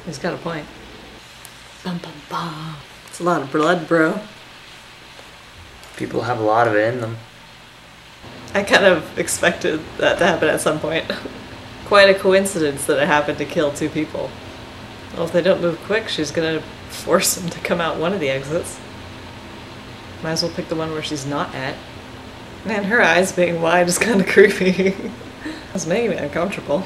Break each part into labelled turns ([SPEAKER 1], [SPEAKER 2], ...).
[SPEAKER 1] He's got a point. Bum, bum, bum. It's a lot of blood, bro.
[SPEAKER 2] People have a lot of it in them.
[SPEAKER 1] I kind of expected that to happen at some point. Quite a coincidence that it happened to kill 2 people. Well, if they don't move quick, she's gonna force them to come out one of the exits. Might as well pick the one where she's not at. Man, her eyes being wide is kind of creepy. It's making me uncomfortable.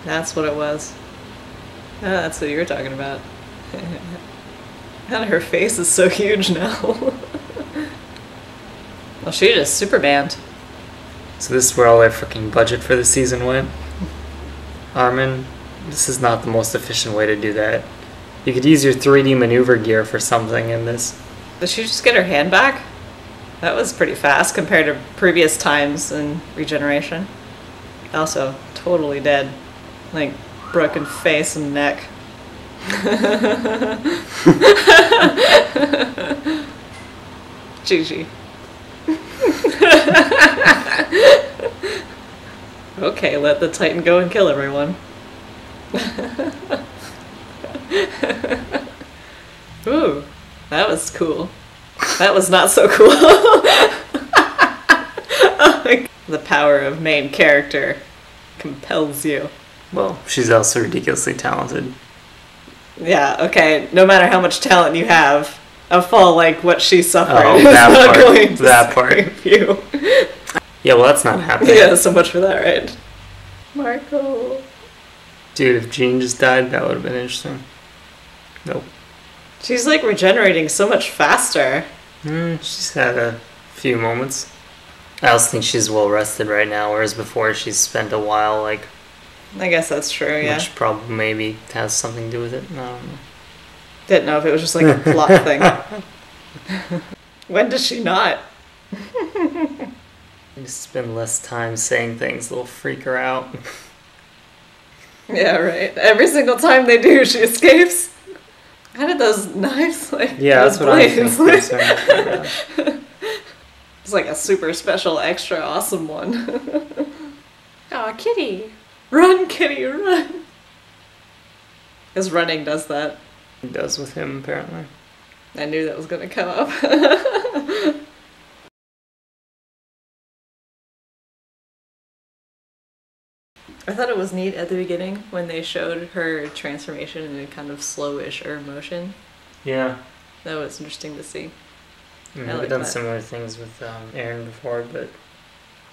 [SPEAKER 1] That's what it was. Oh, that's what you were talking about. And her face is so huge now. Well, she just super banned.
[SPEAKER 2] So this is where all their freaking budget for the season went. Armin, this is not the most efficient way to do that. You could use your 3D maneuver gear for something in this.
[SPEAKER 1] Did she just get her hand back? That was pretty fast compared to previous times in Regeneration. Also, totally dead. Like, broken face and neck. GG. Okay, let the Titan go and kill everyone. Ooh, that was cool. That was not so cool. The power of main character compels you.
[SPEAKER 2] Well, she's also ridiculously talented.
[SPEAKER 1] Yeah, okay, no matter how much talent you have, a fall like what she suffered is
[SPEAKER 2] that
[SPEAKER 1] not
[SPEAKER 2] part,
[SPEAKER 1] going to
[SPEAKER 2] that part.
[SPEAKER 1] save you.
[SPEAKER 2] Yeah, well, that's not happening.
[SPEAKER 1] Yeah, so much for that, right? Marco.
[SPEAKER 2] Dude, if Jean just died, that would have been interesting. Nope.
[SPEAKER 1] She's like regenerating so much faster.
[SPEAKER 2] She's had a few moments. I also think she's well rested right now, whereas before she's spent a while, like...
[SPEAKER 1] I guess that's true, yeah.
[SPEAKER 2] Which probably maybe has something to do with it. I don't know.
[SPEAKER 1] Didn't know if it was just like a plot thing. When does she not?
[SPEAKER 2] You spend less time saying things that'll freak her out.
[SPEAKER 1] Yeah, right. Every single time they do, she escapes. How did those knives, like...
[SPEAKER 2] Yeah, that's what I think.
[SPEAKER 1] It's like a super special, extra awesome one. Aw, kitty. Run, kitty, run. Because running does that.
[SPEAKER 2] It does with him, apparently.
[SPEAKER 1] I knew that was going to come up. I thought it was neat at the beginning when they showed her transformation in a kind of slowish motion.
[SPEAKER 2] Yeah.
[SPEAKER 1] That was interesting to see.
[SPEAKER 2] We've done similar things with Aaron before, but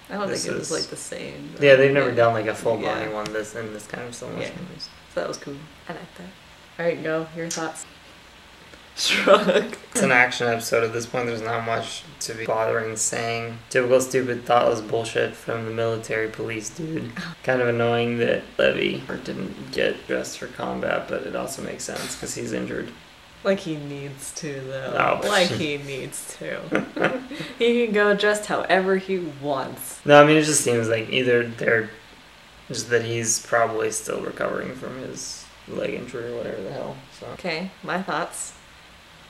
[SPEAKER 1] I don't think it was like the same.
[SPEAKER 2] Yeah, they've never done like a full body one in this kind of slow motion movies.
[SPEAKER 1] So that was cool. I like that. Alright, go. Your thoughts. Shrug.
[SPEAKER 2] It's an action episode at this point. There's not much to be bothering saying. Typical stupid thoughtless bullshit from the military police dude. Kind of annoying that Levy didn't get dressed for combat, but it also makes sense because he's injured.
[SPEAKER 1] Like he needs to, though.
[SPEAKER 2] Oh.
[SPEAKER 1] Like he needs to. He can go just however he wants.
[SPEAKER 2] No, I mean, it just seems like either they're just that he's probably still recovering from his leg injury or whatever the hell. So. Okay,
[SPEAKER 1] my thoughts.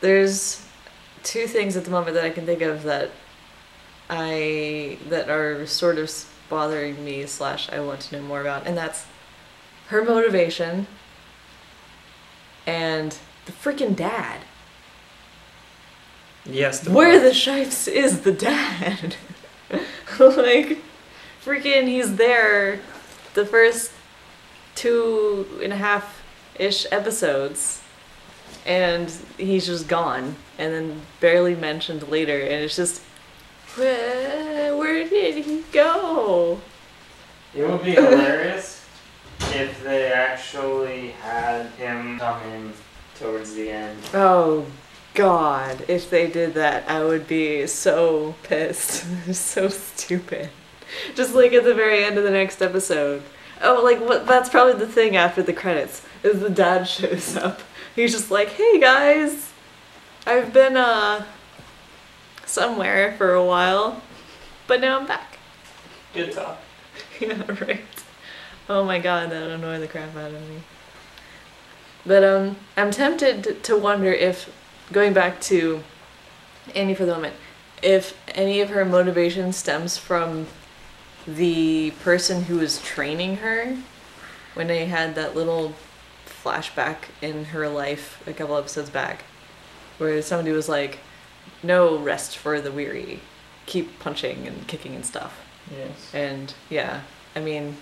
[SPEAKER 1] There's 2 things at the moment that I can think of that are sort of bothering me / I want to know more about, and that's her motivation and the freaking dad.
[SPEAKER 2] Yes.
[SPEAKER 1] Where the shifts is the dad? Like, freaking he's there the first 2.5-ish episodes. And he's just gone, and then barely mentioned later, and it's just, where did he go?
[SPEAKER 2] It would be hilarious if they actually had him come in towards the end.
[SPEAKER 1] Oh God, if they did that, I would be so pissed. So stupid. Just like at the very end of the next episode. Oh, like that's probably the thing after the credits, is the dad shows up. He's just like, hey guys, I've been somewhere for a while, but now I'm back.
[SPEAKER 2] Good talk.
[SPEAKER 1] Yeah, right. Oh my God, that would annoy the crap out of me. But I'm tempted to wonder if, going back to Annie for the moment, if any of her motivation stems from the person who is training her when they had that little flashback in her life a couple episodes back, where somebody was like, no rest for the weary, keep punching and kicking and stuff.
[SPEAKER 2] Yes.
[SPEAKER 1] And yeah, I mean,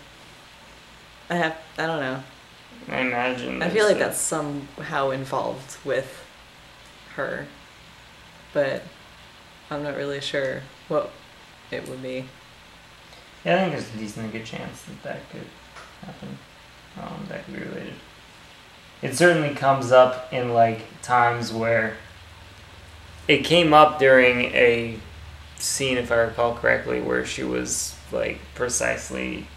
[SPEAKER 1] I don't know.
[SPEAKER 2] I imagine.
[SPEAKER 1] I feel like that's somehow involved with her, but I'm not really sure what it would be.
[SPEAKER 2] Yeah, I think there's a decently good chance that could happen. That could be related. It certainly comes up in like times where it came up during a scene, if I recall correctly, where she was like precisely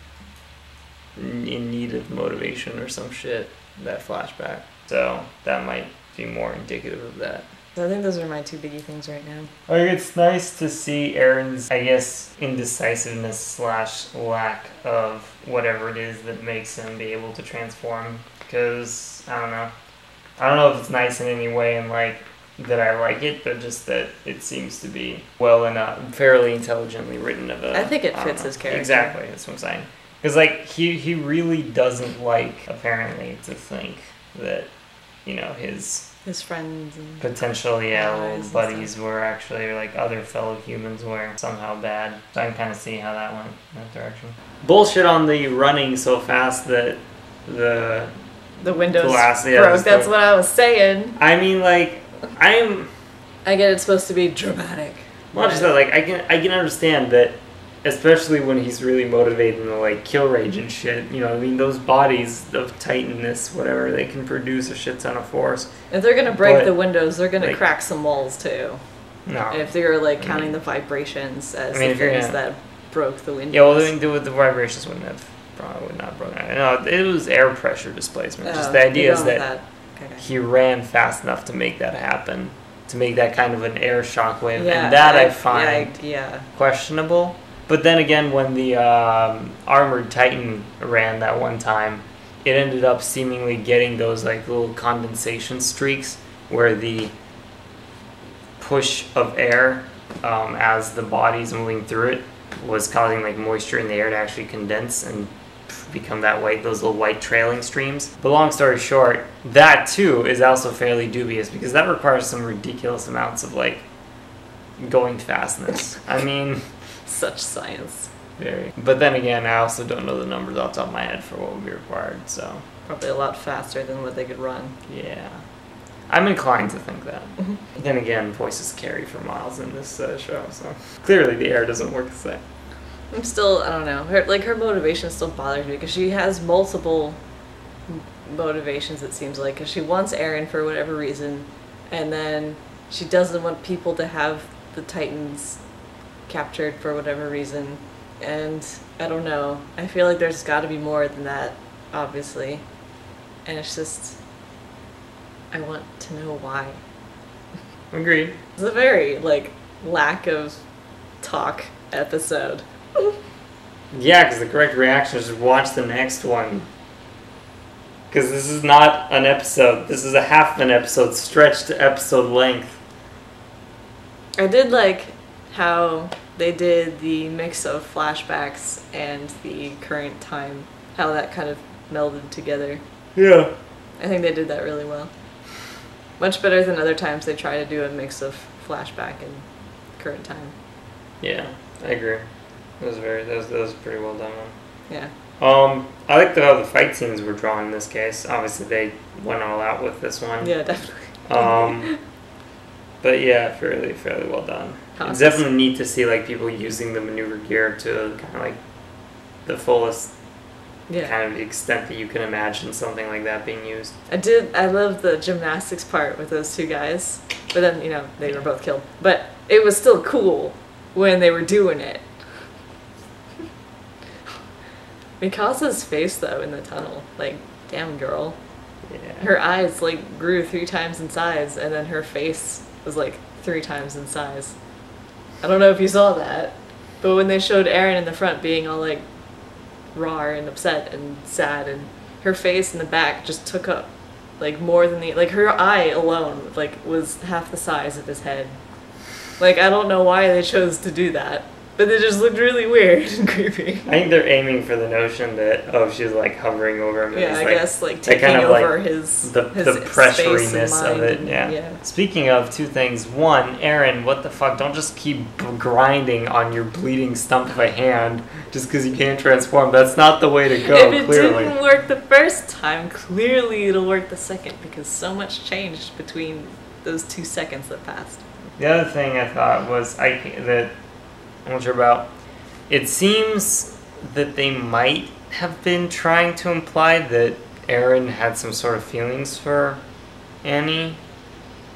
[SPEAKER 2] in need of motivation or some shit, that flashback. So that might be more indicative of that.
[SPEAKER 1] I think those are my two biggie things right now.
[SPEAKER 2] I think it's nice to see Aaron's, I guess, indecisiveness / lack of whatever it is that makes him be able to transform. Because, I don't know. I don't know if it's nice in any way and like that I like it, but just that it seems to be well enough, fairly intelligently written of a...
[SPEAKER 1] I think it fits his character.
[SPEAKER 2] Exactly, that's what I'm saying. Because like, he really doesn't like, apparently, to think that, you know, his
[SPEAKER 1] friends and
[SPEAKER 2] potential, little buddies were actually, like, other fellow humans were somehow bad. So I can kind of see how that went in that direction. Bullshit on the running so fast that the
[SPEAKER 1] windows
[SPEAKER 2] glass,
[SPEAKER 1] broke. That's what I was saying.
[SPEAKER 2] I mean, like, I
[SPEAKER 1] get it's supposed to be dramatic.
[SPEAKER 2] Not just that, like, I can understand that, especially when he's really motivated in the, like, kill rage and shit. You know, I mean, those bodies of titanness, whatever, they can produce a shit ton of force.
[SPEAKER 1] If they're gonna break the windows, they're gonna
[SPEAKER 2] like,
[SPEAKER 1] crack some walls too.
[SPEAKER 2] No.
[SPEAKER 1] If they're like counting the vibrations as the things that broke the windows.
[SPEAKER 2] Yeah, well, the vibrations would not broken. No, it was air pressure displacement. Just the idea is that he ran fast enough to make that happen, to make that kind of an air shockwave, and that I find questionable. But then again, when the armored Titan ran that one time, it ended up seemingly getting those like little condensation streaks where the push of air as the body's moving through it was causing like moisture in the air to actually condense and become that white, those little white trailing streams. But long story short, that too is also fairly dubious because that requires some ridiculous amounts of like going fastness. I mean...
[SPEAKER 1] Such science.
[SPEAKER 2] Very. But then again, I also don't know the numbers off the top of my head for what would be required, so...
[SPEAKER 1] Probably a lot faster than what they could run.
[SPEAKER 2] Yeah. I'm inclined to think that. But then again, voices carry for miles in this show, so... Clearly the air doesn't work the same.
[SPEAKER 1] I'm still, I don't know, her motivation still bothers me because she has multiple motivations, it seems like, because she wants Eren for whatever reason, and then she doesn't want people to have the Titans captured for whatever reason, and I don't know, I feel like there's got to be more than that, obviously, and it's just, I want to know why.
[SPEAKER 2] Agreed.
[SPEAKER 1] It's a very, like, lack of talk episode.
[SPEAKER 2] Yeah, because the correct reaction is watch the next one. Because this is not an episode. This is a half an episode stretched to episode length.
[SPEAKER 1] I did like how they did the mix of flashbacks and the current time. How that kind of melded together.
[SPEAKER 2] Yeah.
[SPEAKER 1] I think they did that really well. Much better than other times they try to do a mix of flashback and current time.
[SPEAKER 2] Yeah, I agree. That was a pretty well done one.
[SPEAKER 1] Yeah.
[SPEAKER 2] I liked how the fight scenes were drawn in this case. Obviously, they went all out with this one.
[SPEAKER 1] Yeah, definitely.
[SPEAKER 2] But yeah, fairly well done. It's definitely neat to see like people using the maneuver gear to kind of like the fullest kind of extent that you can imagine something like that being used.
[SPEAKER 1] I love the gymnastics part with those two guys, but then they were both killed. But it was still cool when they were doing it. Mikasa's face, though, in the tunnel, like, damn girl.
[SPEAKER 2] Yeah.
[SPEAKER 1] Her eyes, like, grew 3 times in size, and then her face was, like, 3 times in size. I don't know if you saw that, but when they showed Eren in the front being all, like, raw and upset and sad, and her face in the back just took up, like, more than her eye alone, like, was half the size of his head. Like, I don't know why they chose to do that. But they just looked really weird and creepy.
[SPEAKER 2] I think they're aiming for the notion that, oh, she's like hovering over him.
[SPEAKER 1] Yeah, I
[SPEAKER 2] like,
[SPEAKER 1] guess like taking
[SPEAKER 2] kind of
[SPEAKER 1] over
[SPEAKER 2] like
[SPEAKER 1] his
[SPEAKER 2] the pressuriness of it.
[SPEAKER 1] And,
[SPEAKER 2] Yeah. Speaking of, two things. One, Aaron, what the fuck? Don't just keep grinding on your bleeding stump of a hand just because you can't transform. That's not the way to go.
[SPEAKER 1] If it
[SPEAKER 2] clearly
[SPEAKER 1] didn't work the first time, clearly it'll work the second because so much changed between those 2 seconds that passed.
[SPEAKER 2] The other thing I thought was that I'm not sure about. It seems that they might have been trying to imply that Aaron had some sort of feelings for Annie,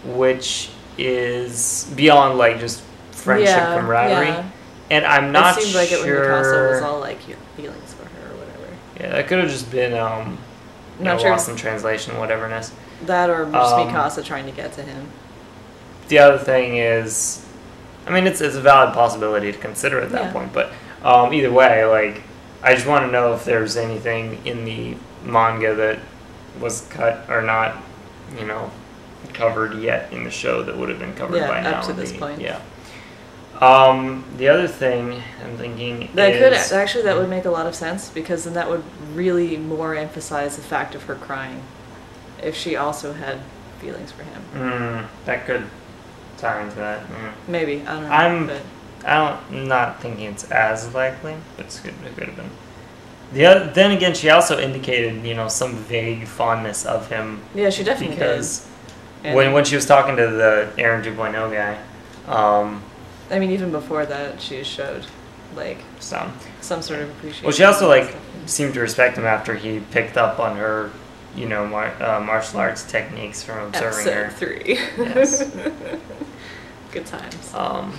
[SPEAKER 2] which is beyond like just friendship camaraderie. Yeah. And I'm not sure. It seemed like it when
[SPEAKER 1] Mikasa was all like, "Your feelings for her," or whatever.
[SPEAKER 2] Yeah, that could have just been
[SPEAKER 1] not sure.
[SPEAKER 2] Lost in translation, whateverness.
[SPEAKER 1] That or just Mikasa trying to get to him.
[SPEAKER 2] The other thing is, I mean, it's a valid possibility to consider at that point, but either way, like, I just want to know if there's anything in the manga that was cut or not, covered yet in the show that would have been covered by now.
[SPEAKER 1] Up to this point.
[SPEAKER 2] Yeah. The other thing I'm thinking
[SPEAKER 1] that would make a lot of sense because then that would really more emphasize the fact of her crying if she also had feelings for him.
[SPEAKER 2] That could tie into that.
[SPEAKER 1] Maybe, I don't know.
[SPEAKER 2] I'm not thinking it's as likely, but it could have been. Then again, she also indicated, some vague fondness of him.
[SPEAKER 1] Yeah, she definitely
[SPEAKER 2] because when she was talking to the Aaron 2.0 guy,
[SPEAKER 1] I mean, even before that, she showed like some sort of appreciation.
[SPEAKER 2] Well, she also seemed to respect him after he picked up on her, martial arts techniques from observing her.
[SPEAKER 1] Episode 3.
[SPEAKER 2] Yes.
[SPEAKER 1] Good times.
[SPEAKER 2] So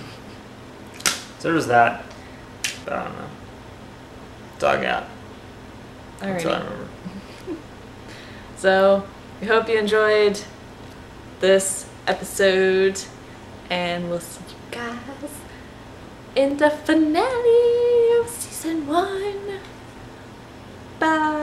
[SPEAKER 2] there was that. But I don't know. Dug out. That's all I remember.
[SPEAKER 1] So, we hope you enjoyed this episode, and we'll see you guys in the finale of season 1. Bye.